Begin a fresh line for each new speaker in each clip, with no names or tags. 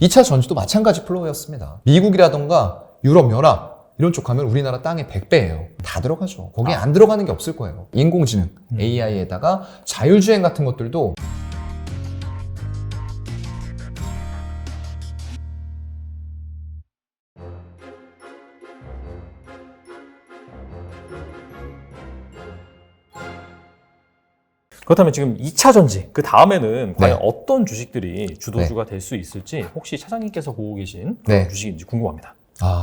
2차 전지도 마찬가지 플로우였습니다. 미국이라던가 유럽연합 이런 쪽 가면 우리나라 땅의 100배예요. 다 들어가죠. 거기에 안 들어가는 게 없을 거예요. 인공지능, AI에다가 자율주행 같은 것들도
그렇다면 지금 2차 전지, 그 다음에는 과연
네.
어떤 주식들이 주도주가 될 수 있을지 혹시 차장님께서 보고 계신 그런
네.
주식인지 궁금합니다.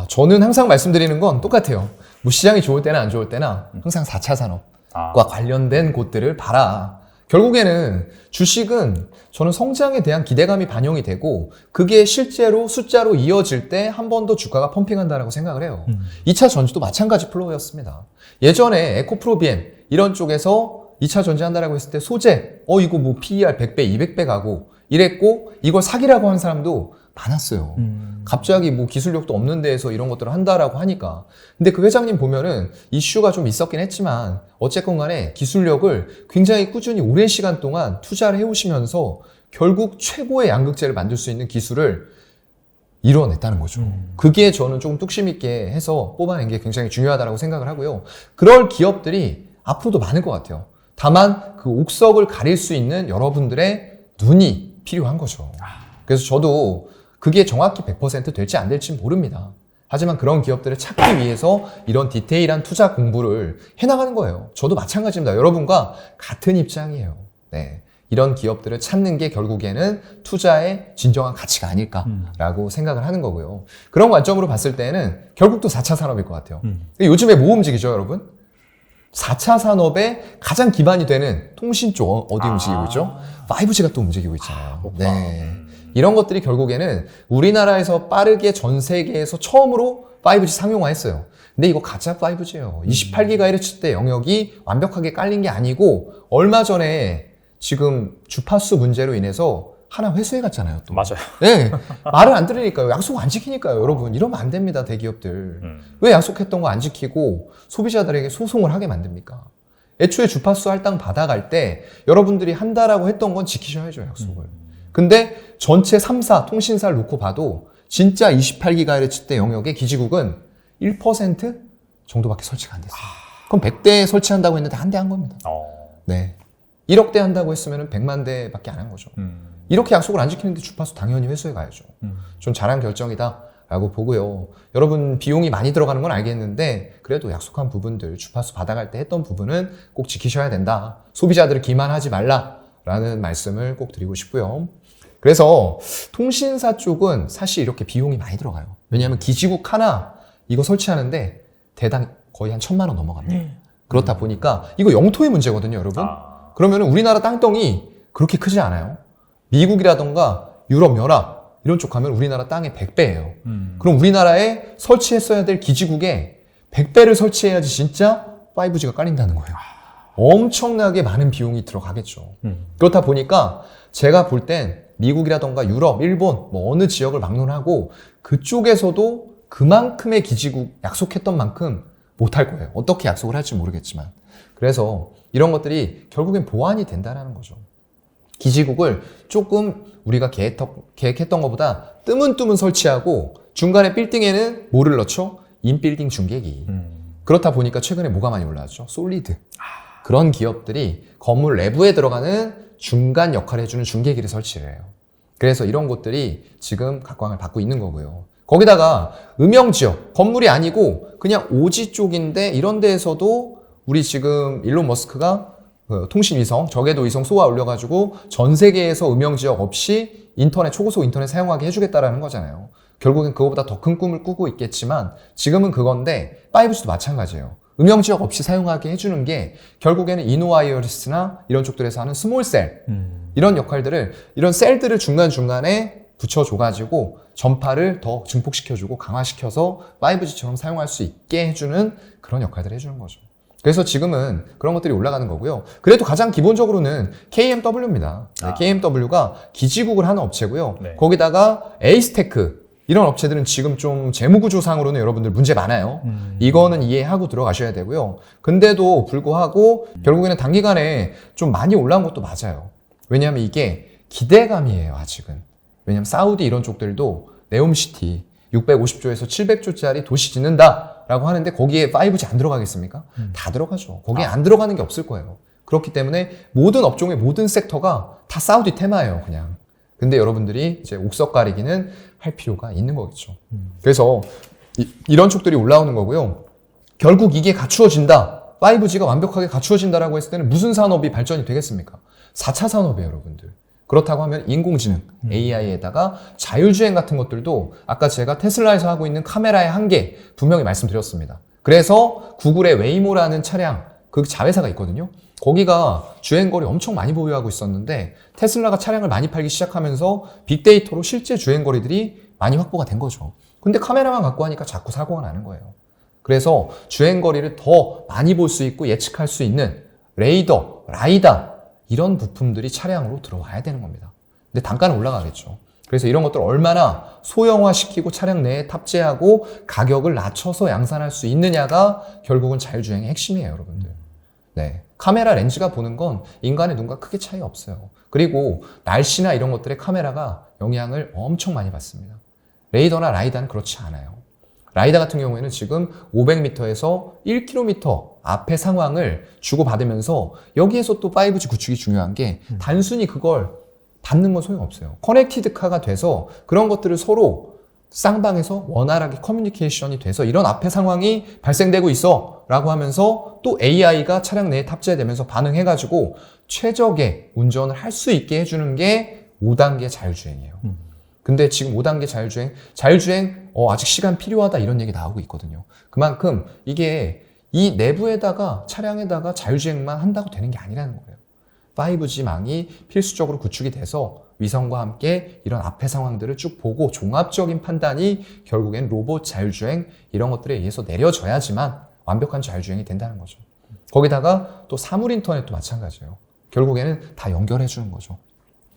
저는 항상 말씀드리는 건 똑같아요. 뭐 시장이 좋을 때나 안 좋을 때나 항상 4차 산업과 관련된 곳들을 봐라. 결국에는 주식은 저는 성장에 대한 기대감이 반영이 되고 그게 실제로 숫자로 이어질 때 한 번 더 주가가 펌핑한다라고 생각을 해요. 2차 전지도 마찬가지 플로우였습니다. 예전에 에코프로비엠 이런 쪽에서 2차 전지 한다라고 했을 때 소재, 이거 뭐 PER 100배, 200배 가고 이랬고 이걸 사기라고 하는 사람도 많았어요. 갑자기 뭐 기술력도 없는 데에서 이런 것들을 한다라고 하니까. 근데 그 회장님 보면은 이슈가 좀 있었긴 했지만 어쨌건 간에 기술력을 굉장히 꾸준히 오랜 시간 동안 투자를 해오시면서 결국 최고의 양극재를 만들 수 있는 기술을 이뤄냈다는 거죠. 그게 저는 조금 뚝심 있게 해서 뽑아낸 게 굉장히 중요하다고 생각을 하고요. 그럴 기업들이 앞으로도 많을 것 같아요. 다만 그 옥석을 가릴 수 있는 여러분들의 눈이 필요한 거죠. 그래서 저도 그게 정확히 100% 될지 안 될지 모릅니다. 하지만 그런 기업들을 찾기 위해서 이런 디테일한 투자 공부를 해나가는 거예요. 저도 마찬가지입니다. 여러분과 같은 입장이에요. 네. 이런 기업들을 찾는 게 결국에는 투자의 진정한 가치가 아닐까라고 생각을 하는 거고요. 그런 관점으로 봤을 때는 결국 또 4차 산업일 것 같아요. 요즘에 뭐 움직이죠, 여러분? 4차 산업의 가장 기반이 되는 통신 쪽 어디 움직이고 있죠? 5G가 또 움직이고 있잖아요. 네. 이런 것들이 결국에는 우리나라에서 빠르게 전 세계에서 처음으로 5G 상용화했어요. 근데 이거 가짜 5G예요. 28GHz 대 영역이 완벽하게 깔린 게 아니고 얼마 전에 지금 주파수 문제로 인해서 하나 회수해 갔잖아요. 또.
맞아요.
네. 말을 안 들으니까요. 약속 안 지키니까요. 여러분. 이러면 안 됩니다. 대기업들. 왜 약속했던 거 안 지키고 소비자들에게 소송을 하게 만듭니까? 애초에 주파수 할당 받아갈 때 여러분들이 한다라고 했던 건 지키셔야죠. 약속을. 근데 전체 3사 통신사를 놓고 봐도 진짜 28GHz 대 영역의 기지국은 1% 정도밖에 설치가 안 됐어요. 그럼 100대 설치한다고 했는데 한 대 한 겁니다. 네. 1억 대 한다고 했으면 100만 대밖에 안 한 거죠. 이렇게 약속을 안 지키는데 주파수 당연히 회수해 가야죠. 좀 잘한 결정이다라고 보고요. 여러분 비용이 많이 들어가는 건 알겠는데 그래도 약속한 부분들 주파수 받아갈 때 했던 부분은 꼭 지키셔야 된다. 소비자들을 기만하지 말라라는 말씀을 꼭 드리고 싶고요. 그래서 통신사 쪽은 사실 이렇게 비용이 많이 들어가요. 왜냐하면 기지국 하나 이거 설치하는데 대당 거의 한 1,000만 원 넘어갑니다. 그렇다 보니까 이거 영토의 문제거든요, 여러분. 그러면 우리나라 땅덩이 그렇게 크지 않아요. 미국이라던가 유럽연합 이런 쪽 가면 우리나라 땅의 100배예요. 그럼 우리나라에 설치했어야 될 기지국에 100배를 설치해야지 진짜 5G가 깔린다는 거예요. 엄청나게 많은 비용이 들어가겠죠. 그렇다 보니까 제가 볼 땐 미국이라던가 유럽, 일본 뭐 어느 지역을 막론하고 그쪽에서도 그만큼의 기지국 약속했던 만큼 못할 거예요. 어떻게 약속을 할지 모르겠지만. 그래서 이런 것들이 결국엔 보완이 된다는 거죠. 기지국을 조금 우리가 계획했던 것보다 뜨문뜨문 설치하고 중간에 빌딩에는 뭐를 넣죠? 인빌딩 중계기. 그렇다 보니까 최근에 뭐가 많이 올라왔죠? 솔리드. 그런 기업들이 건물 내부에 들어가는 중간 역할을 해주는 중계기를 설치를 해요. 그래서 이런 곳들이 지금 각광을 받고 있는 거고요. 거기다가 음영지역, 건물이 아니고 그냥 오지 쪽인데 이런 데에서도 우리 지금 일론 머스크가 통신위성, 저궤도 위성 쏘아 올려가지고 전 세계에서 음영지역 없이 인터넷, 초고속 인터넷 사용하게 해주겠다라는 거잖아요. 결국엔 그거보다 더 큰 꿈을 꾸고 있겠지만 지금은 그건데 5G도 마찬가지예요. 음영지역 없이 사용하게 해주는 게 결국에는 이노와이어리스나 이런 쪽들에서 하는 스몰셀 이런 역할들을 이런 셀들을 중간중간에 붙여줘가지고 전파를 더 증폭시켜주고 강화시켜서 5G처럼 사용할 수 있게 해주는 그런 역할들을 해주는 거죠. 그래서 지금은 그런 것들이 올라가는 거고요. 그래도 가장 기본적으로는 KMW입니다. 네, KMW가 기지국을 하는 업체고요.
네.
거기다가 에이스테크 이런 업체들은 지금 좀 재무구조상으로는 여러분들 문제 많아요. 이거는 이해하고 들어가셔야 되고요. 근데도 불구하고 결국에는 단기간에 좀 많이 올라온 것도 맞아요. 왜냐하면 이게 기대감이에요, 아직은. 왜냐면 사우디 이런 쪽들도 네옴시티 650조에서 700조짜리 도시 짓는다라고 하는데 거기에 5G 안 들어가겠습니까? 다 들어가죠. 거기에 안 들어가는 게 없을 거예요. 그렇기 때문에 모든 업종의 모든 섹터가 다 사우디 테마예요, 그냥. 근데 여러분들이 이제 옥석 가리기는 할 필요가 있는 거겠죠. 그래서 이런 쪽들이 올라오는 거고요. 결국 이게 갖추어진다. 5G가 완벽하게 갖추어진다라고 했을 때는 무슨 산업이 발전이 되겠습니까? 4차 산업이에요, 여러분들. 그렇다고 하면 인공지능, AI에다가 자율주행 같은 것들도 아까 제가 테슬라에서 하고 있는 카메라의 한계 분명히 말씀드렸습니다. 그래서 구글의 웨이모라는 차량, 그 자회사가 있거든요. 거기가 주행거리 엄청 많이 보유하고 있었는데 테슬라가 차량을 많이 팔기 시작하면서 빅데이터로 실제 주행거리들이 많이 확보가 된 거죠. 근데 카메라만 갖고 하니까 자꾸 사고가 나는 거예요. 그래서 주행거리를 더 많이 볼 수 있고 예측할 수 있는 레이더, 라이다 이런 부품들이 차량으로 들어와야 되는 겁니다. 근데 단가는 올라가겠죠. 그래서 이런 것들을 얼마나 소형화시키고 차량 내에 탑재하고 가격을 낮춰서 양산할 수 있느냐가 결국은 자율주행의 핵심이에요, 여러분들. 네. 카메라 렌즈가 보는 건 인간의 눈과 크게 차이 없어요. 그리고 날씨나 이런 것들의 카메라가 영향을 엄청 많이 받습니다. 레이더나 라이다는 그렇지 않아요. 라이다 같은 경우에는 지금 500m에서 1km 앞의 상황을 주고받으면서 여기에서 또 5G 구축이 중요한 게 단순히 그걸 받는 건 소용없어요. 커넥티드 카가 돼서 그런 것들을 서로 쌍방에서 원활하게 커뮤니케이션이 돼서 이런 앞의 상황이 발생되고 있어 라고 하면서 또 AI가 차량 내에 탑재되면서 반응해가지고 최적의 운전을 할 수 있게 해주는 게 5단계 자율주행이에요. 근데 지금 5단계 자율주행 아직 시간 필요하다 이런 얘기 나오고 있거든요. 그만큼 이게 이 내부에다가 차량에다가 자율주행만 한다고 되는 게 아니라는 거예요. 5G망이 필수적으로 구축이 돼서 위성과 함께 이런 앞의 상황들을 쭉 보고 종합적인 판단이 결국엔 로봇 자율주행 이런 것들에 의해서 내려져야지만 완벽한 자율주행이 된다는 거죠. 거기다가 또 사물 인터넷도 마찬가지예요. 결국에는 다 연결해 주는 거죠.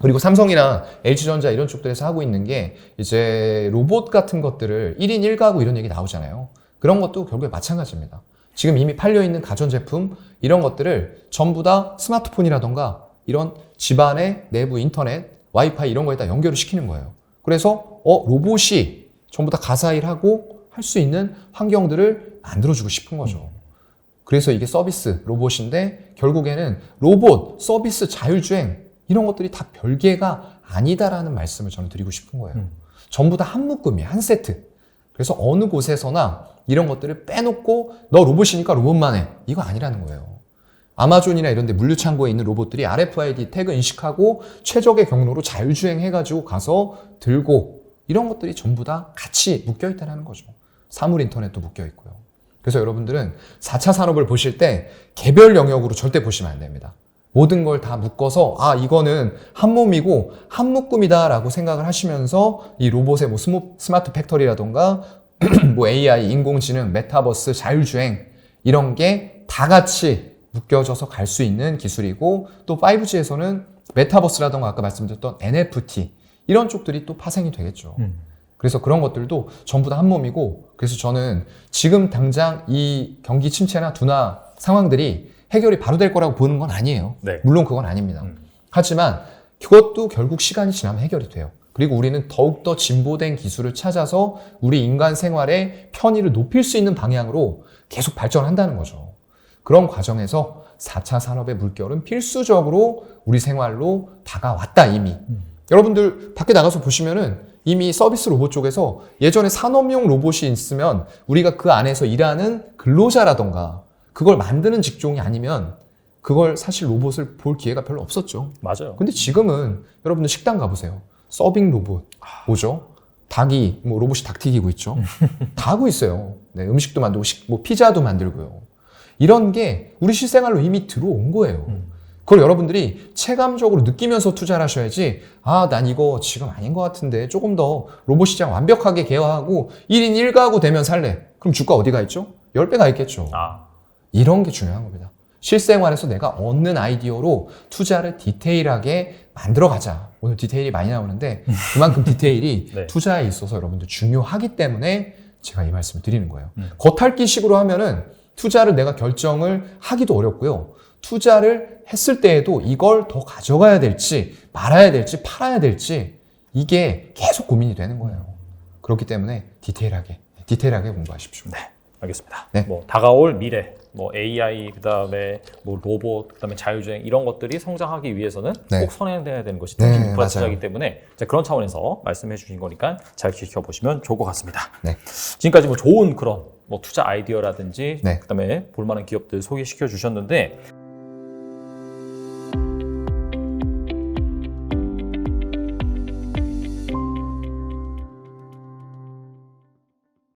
그리고 삼성이나 LG전자 이런 쪽들에서 하고 있는 게 이제 로봇 같은 것들을 1인 1가구 이런 얘기 나오잖아요. 그런 것도 결국에 마찬가지입니다. 지금 이미 팔려있는 가전제품 이런 것들을 전부 다 스마트폰이라던가 이런 집안의 내부 인터넷, 와이파이 이런 거에다 연결을 시키는 거예요. 그래서 로봇이 전부 다 가사일하고 할 수 있는 환경들을 만들어주고 싶은 거죠. 그래서 이게 서비스 로봇인데 결국에는 로봇, 서비스, 자율주행 이런 것들이 다 별개가 아니다라는 말씀을 저는 드리고 싶은 거예요. 전부 다 한 묶음이에요. 한 세트. 그래서 어느 곳에서나 이런 것들을 빼놓고 너 로봇이니까 로봇만 해. 이거 아니라는 거예요. 아마존이나 이런 데 물류창고에 있는 로봇들이 RFID 태그 인식하고 최적의 경로로 자율주행 해가지고 가서 들고 이런 것들이 전부 다 같이 묶여있다는 거죠. 사물 인터넷도 묶여있고요. 그래서 여러분들은 4차 산업을 보실 때 개별 영역으로 절대 보시면 안 됩니다. 모든 걸 다 묶어서 이거는 한 몸이고 한 묶음이다 라고 생각을 하시면서 이 로봇의 뭐 스마트 팩토리라던가 뭐 AI, 인공지능, 메타버스, 자율주행 이런 게 다 같이 묶여져서 갈 수 있는 기술이고 또 5G에서는 메타버스라던가 아까 말씀드렸던 NFT 이런 쪽들이 또 파생이 되겠죠. 그래서 그런 것들도 전부 다 한 몸이고 그래서 저는 지금 당장 이 경기 침체나 둔화 상황들이 해결이 바로 될 거라고 보는 건 아니에요.
네.
물론 그건 아닙니다. 하지만 그것도 결국 시간이 지나면 해결이 돼요. 그리고 우리는 더욱더 진보된 기술을 찾아서 우리 인간 생활의 편의를 높일 수 있는 방향으로 계속 발전한다는 거죠. 그런 과정에서 4차 산업의 물결은 필수적으로 우리 생활로 다가왔다 이미. 여러분들 밖에 나가서 보시면은 이미 서비스 로봇 쪽에서 예전에 산업용 로봇이 있으면 우리가 그 안에서 일하는 근로자라던가 그걸 만드는 직종이 아니면 그걸 사실 로봇을 볼 기회가 별로 없었죠.
맞아요.
근데 지금은 여러분들 식당 가보세요. 서빙 로봇 오죠. 닭이 뭐 로봇이 닭 튀기고 있죠. 다 하고 있어요. 네, 음식도 만들고 뭐 피자도 만들고요. 이런 게 우리 실생활로 이미 들어온 거예요. 그걸 여러분들이 체감적으로 느끼면서 투자를 하셔야지 난 이거 지금 아닌 것 같은데 조금 더 로봇 시장 완벽하게 개화하고 1인 1가구 되면 살래. 그럼 주가 어디가 있죠? 10배가 있겠죠. 이런 게 중요한 겁니다. 실생활에서 내가 얻는 아이디어로 투자를 디테일하게 만들어가자. 오늘 디테일이 많이 나오는데 그만큼 디테일이
네.
투자에 있어서 여러분들 중요하기 때문에 제가 이 말씀을 드리는 거예요. 겉핥기식으로 하면은 투자를 내가 결정을 하기도 어렵고요. 투자를 했을 때에도 이걸 더 가져가야 될지 말아야 될지 팔아야 될지 이게 계속 고민이 되는 거예요. 그렇기 때문에 디테일하게 공부하십시오.
네, 알겠습니다.
네.
뭐 다가올 미래, 뭐 AI 그다음에 뭐 로봇, 그다음에 자율주행 이런 것들이 성장하기 위해서는
네.
꼭 선행돼야 되는 것이
네,
특히 불확실하기
맞아요.
때문에 이제 그런 차원에서 말씀해 주신 거니까 잘 지켜보시면 좋을 것 같습니다.
네.
지금까지 뭐 좋은 그런 뭐 투자 아이디어라든지
네.
그다음에 볼만한 기업들 소개시켜 주셨는데